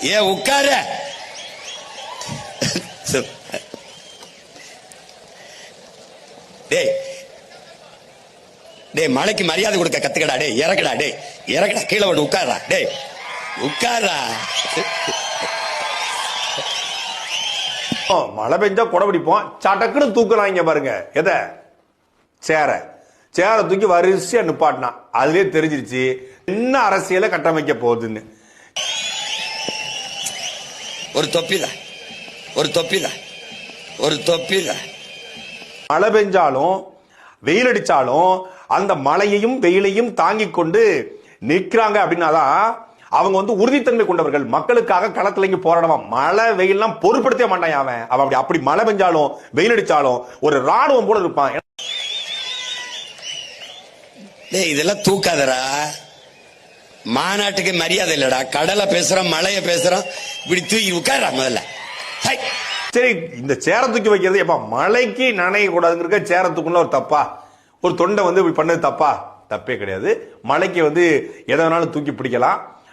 ஏ உட்கார. டேய் டேய் மலைக்கு மரியாதை கொடுக்க கத்துக்கடா. டேய் இறக்கடா. டேய் இறக்கடா. கீழே விட்டு உட்காரா. டேய் உட்காரா. மழை பெஞ்சா கொடை பிடிப்போம், சட்டக்குன்னு தூக்கலாம். இங்க பாருங்க எதை சேர தூக்கி வரிசையா நிப்பாட்டினா அதுலயே தெரிஞ்சிருச்சு என்ன அரசியலை கட்டமைக்க போகுதுன்னு. ஒரு தொப்பிதான், ஒரு தொப்பிதான், ஒரு தொப்பிதான். மழை பெஞ்சாலும் வெயில் அடிச்சாலும் அந்த மழையையும் வெயிலையும் தாங்கி கொண்டு நிற்கிறாங்க அப்படின்னாதான் அவங்க வந்து உறுதித்தன்மை கொண்டவர்கள். மக்களுக்காக களத்துல இங்க போராடுவான். மழை வெயில்லாம் பொருட்படுத்த மாட்டான் அவன். அப்படி மழை பெஞ்சாலும் வெயில் அடிச்சாலும் ஒரு ராணுவம் போல இருப்பான். டேய் இதெல்லாம் தூக்காதரா. மாநாட்டுக்கு மரியாதை இல்லடா. கடலை பேசுறோம், மழைய பேசுறோம், இப்படி தூக்கி உட்கார முதல்ல. சரி, இந்த சேர தூக்கி வைக்கிறது எப்ப மழைக்கு நனைய கூடாதுங்கிற சேர தூக்குன்னு ஒரு தப்பா? ஒரு தொண்டை வந்து இப்படி பண்ணது தப்பா? தப்பே கிடையாது. மழைக்கு வந்து எதை வேணாலும் தூக்கி பிடிக்கலாம்.